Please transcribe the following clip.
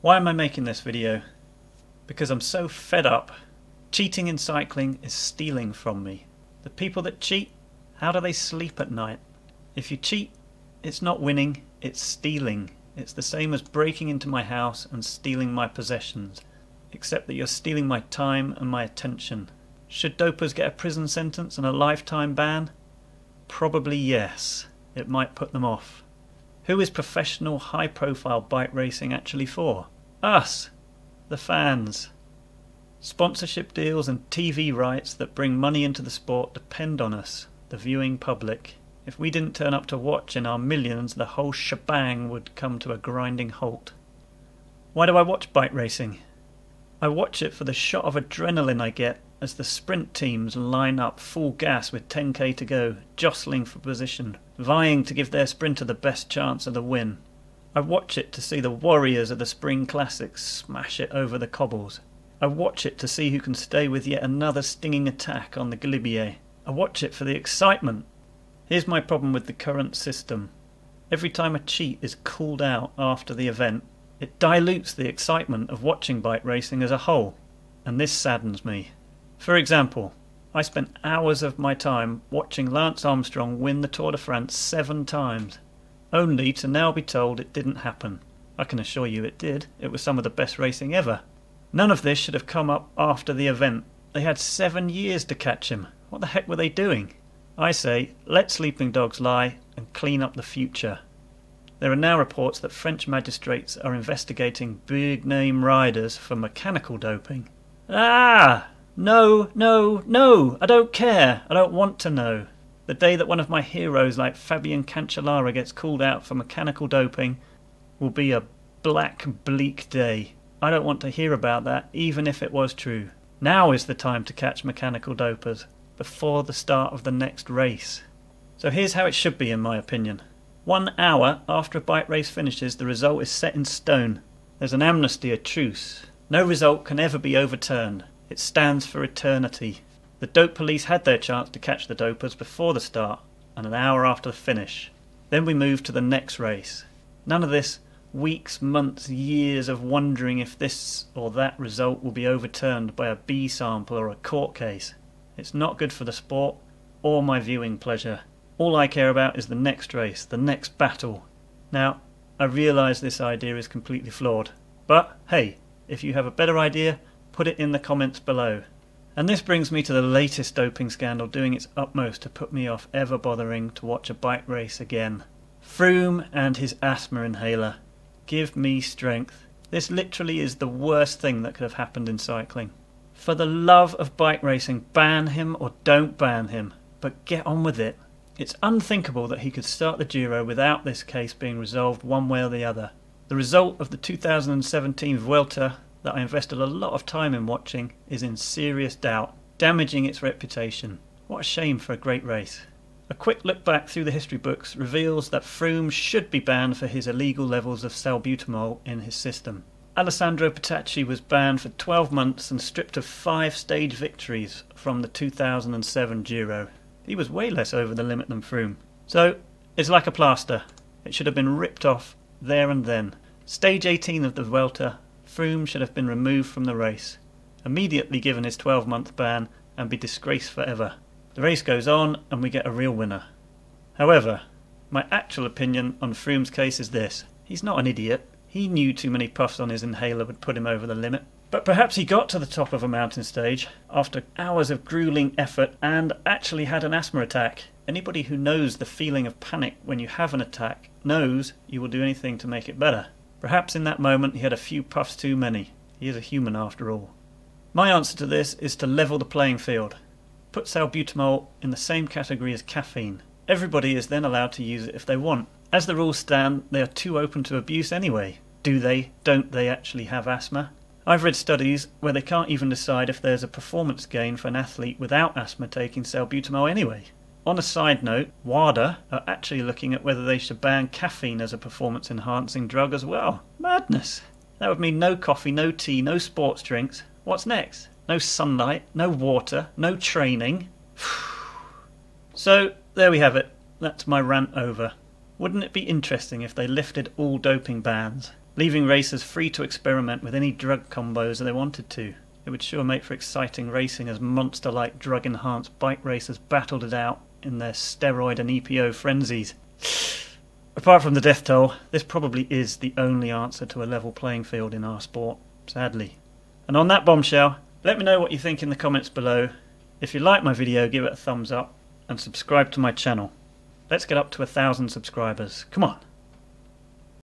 Why am I making this video? Because I'm so fed up. Cheating in cycling is stealing from me. The people that cheat, how do they sleep at night? If you cheat, it's not winning, it's stealing. It's the same as breaking into my house and stealing my possessions, except that you're stealing my time and my attention. Should dopers get a prison sentence and a lifetime ban? Probably yes. It might put them off. Who is professional, high-profile bike racing actually for? Us, the fans. Sponsorship deals and TV rights that bring money into the sport depend on us, the viewing public. If we didn't turn up to watch in our millions, the whole shebang would come to a grinding halt. Why do I watch bike racing? I watch it for the shot of adrenaline I get as the sprint teams line up full gas with 10k to go, jostling for position, vying to give their sprinter the best chance of the win. I watch it to see the warriors of the Spring Classics smash it over the cobbles. I watch it to see who can stay with yet another stinging attack on the Galibier. I watch it for the excitement. Here's my problem with the current system. Every time a cheat is called out after the event, it dilutes the excitement of watching bike racing as a whole, and this saddens me. For example, I spent hours of my time watching Lance Armstrong win the Tour de France 7 times, only to now be told it didn't happen. I can assure you it did. It was some of the best racing ever. None of this should have come up after the event. They had 7 years to catch him. What the heck were they doing? I say, let sleeping dogs lie and clean up the future. There are now reports that French magistrates are investigating big-name riders for mechanical doping. Ah! No, no, no! I don't care. I don't want to know. The day that one of my heroes like Fabian Cancellara gets called out for mechanical doping will be a black, bleak day. I don't want to hear about that, even if it was true. Now is the time to catch mechanical dopers, before the start of the next race. So here's how it should be, in my opinion. 1 hour after a bike race finishes, the result is set in stone. There's an amnesty, a truce. No result can ever be overturned. It stands for eternity. The dope police had their chance to catch the dopers before the start and an hour after the finish. Then we move to the next race. None of this weeks, months, years of wondering if this or that result will be overturned by a B sample or a court case. It's not good for the sport or my viewing pleasure. All I care about is the next race, the next battle. Now, I realise this idea is completely flawed. But, hey, if you have a better idea, put it in the comments below. And this brings me to the latest doping scandal doing its utmost to put me off ever bothering to watch a bike race again. Froome and his asthma inhaler. Give me strength. This literally is the worst thing that could have happened in cycling. For the love of bike racing, ban him or don't ban him, but get on with it. It's unthinkable that he could start the Giro without this case being resolved one way or the other. The result of the 2017 Vuelta that I invested a lot of time in watching is in serious doubt, damaging its reputation. What a shame for a great race. A quick look back through the history books reveals that Froome should be banned for his illegal levels of Salbutamol in his system. Alessandro Petacchi was banned for 12 months and stripped of 5 stage victories from the 2007 Giro. He was way less over the limit than Froome. So, it's like a plaster. It should have been ripped off there and then. Stage 18 of the Vuelta, Froome should have been removed from the race, immediately given his 12-month ban and be disgraced forever. The race goes on and we get a real winner. However, my actual opinion on Froome's case is this. He's not an idiot. He knew too many puffs on his inhaler would put him over the limit. But perhaps he got to the top of a mountain stage after hours of grueling effort and actually had an asthma attack. Anybody who knows the feeling of panic when you have an attack knows you will do anything to make it better. Perhaps in that moment he had a few puffs too many. He is a human after all. My answer to this is to level the playing field. Put salbutamol in the same category as caffeine. Everybody is then allowed to use it if they want. As the rules stand, they are too open to abuse anyway. Don't they actually have asthma? I've read studies where they can't even decide if there's a performance gain for an athlete without asthma taking salbutamol anyway. On a side note, WADA are actually looking at whether they should ban caffeine as a performance-enhancing drug as well. Madness! That would mean no coffee, no tea, no sports drinks. What's next? No sunlight, no water, no training. So, there we have it. That's my rant over. Wouldn't it be interesting if they lifted all doping bans? leaving racers free to experiment with any drug combos they wanted to. It would sure make for exciting racing as monster-like drug-enhanced bike racers battled it out in their steroid and EPO frenzies. Apart from the death toll, this probably is the only answer to a level playing field in our sport, sadly. And on that bombshell, let me know what you think in the comments below. If you like my video, give it a thumbs up and subscribe to my channel. Let's get up to 1,000 subscribers. Come on!